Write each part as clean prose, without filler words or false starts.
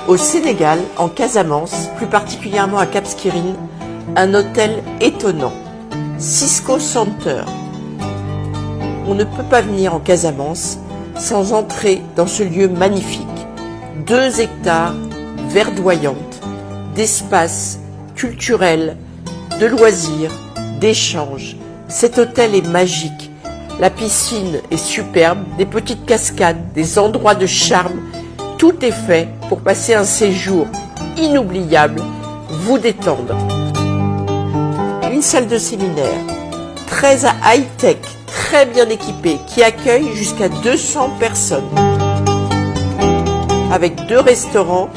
Au Sénégal, en Casamance, plus particulièrement à Cap Skirring, un hôtel étonnant, Cisco Center. On ne peut pas venir en Casamance sans entrer dans ce lieu magnifique. 2 hectares verdoyantes, d'espace culturel, de loisirs, d'échanges. Cet hôtel est magique. La piscine est superbe, des petites cascades, des endroits de charme. Tout est fait pour passer un séjour inoubliable, vous détendre. Une salle de séminaire, très high-tech, très bien équipée, qui accueille jusqu'à 200 personnes. Avec 2 restaurants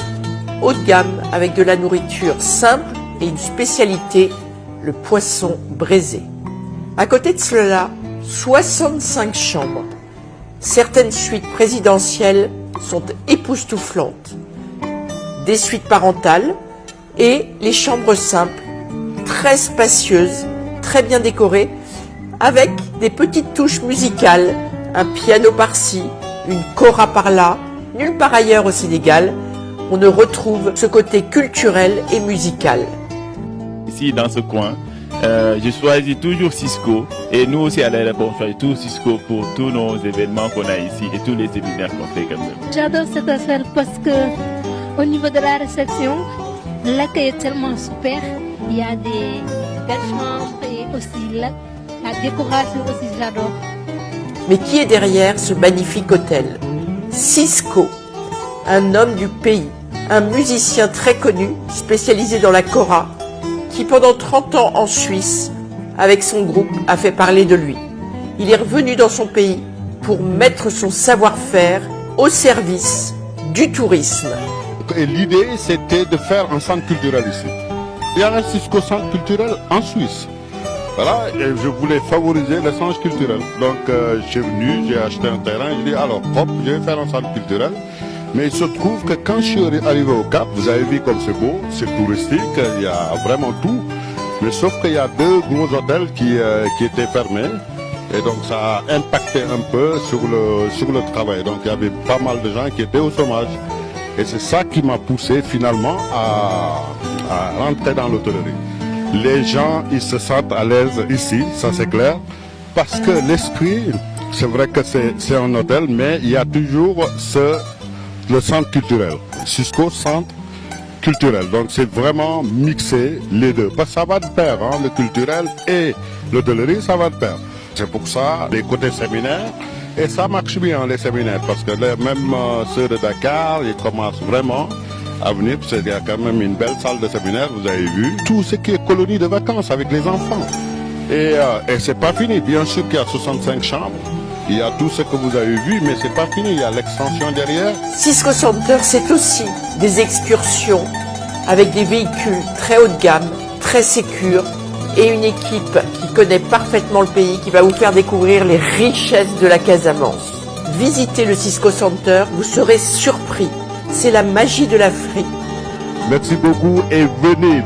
haut de gamme, avec de la nourriture simple et une spécialité, le poisson braisé. À côté de cela, 65 chambres. Certaines suites présidentielles sont époustouflantes. Des suites parentales et les chambres simples, très spacieuses, très bien décorées, avec des petites touches musicales, un piano par-ci, une kora par-là. Nulle part ailleurs au Sénégal, on ne retrouve ce côté culturel et musical. Ici, dans ce coin, je choisis toujours Cisco et nous aussi à l'aéroport, on choisit toujours Cisco pour tous nos événements qu'on a ici et tous les séminaires qu'on fait quand même. J'adore cet hôtel parce que au niveau de la réception, l'accueil est tellement super. Il y a des belles chambres et aussi la décoration aussi, j'adore. Mais qui est derrière ce magnifique hôtel? Cisco, un homme du pays, un musicien très connu, spécialisé dans la kora, qui pendant 30 ans en Suisse, avec son groupe, a fait parler de lui. Il est revenu dans son pays pour mettre son savoir-faire au service du tourisme. Et l'idée, c'était de faire un centre culturel ici. Il y a un Cisco centre culturel en Suisse. Voilà, et je voulais favoriser l'échange culturel. Donc, je suis venu, j'ai acheté un terrain, j'ai dit, alors, hop, je vais faire un centre culturel. Mais il se trouve que quand je suis arrivé au Cap, vous avez vu comme c'est beau, c'est touristique, il y a vraiment tout. Mais sauf qu'il y a 2 gros hôtels qui étaient fermés. Et donc ça a impacté un peu sur le travail. Donc il y avait pas mal de gens qui étaient au chômage. Et c'est ça qui m'a poussé finalement à rentrer dans l'hôtellerie. Les gens, ils se sentent à l'aise ici, ça c'est clair. Parce que l'esprit, c'est vrai que c'est un hôtel, mais il y a toujours le centre culturel, Cisco centre culturel. Donc c'est vraiment mixer les deux. Parce que ça va de pair, hein, le culturel et l'hôtellerie, ça va de pair. C'est pour ça, les côtés séminaires, et ça marche bien les séminaires, parce que même ceux de Dakar, ils commencent vraiment à venir, parce qu'il y a quand même une belle salle de séminaire, vous avez vu. Tout ce qui est colonie de vacances avec les enfants. Et c'est pas fini, bien sûr qu'il y a 65 chambres. Il y a tout ce que vous avez vu, mais c'est pas fini, il y a l'extension derrière. Cisco Center, c'est aussi des excursions avec des véhicules très haut de gamme, très sécures, et une équipe qui connaît parfaitement le pays, qui va vous faire découvrir les richesses de la Casamance. Visitez le Cisco Center, vous serez surpris. C'est la magie de l'Afrique. Merci beaucoup et venez.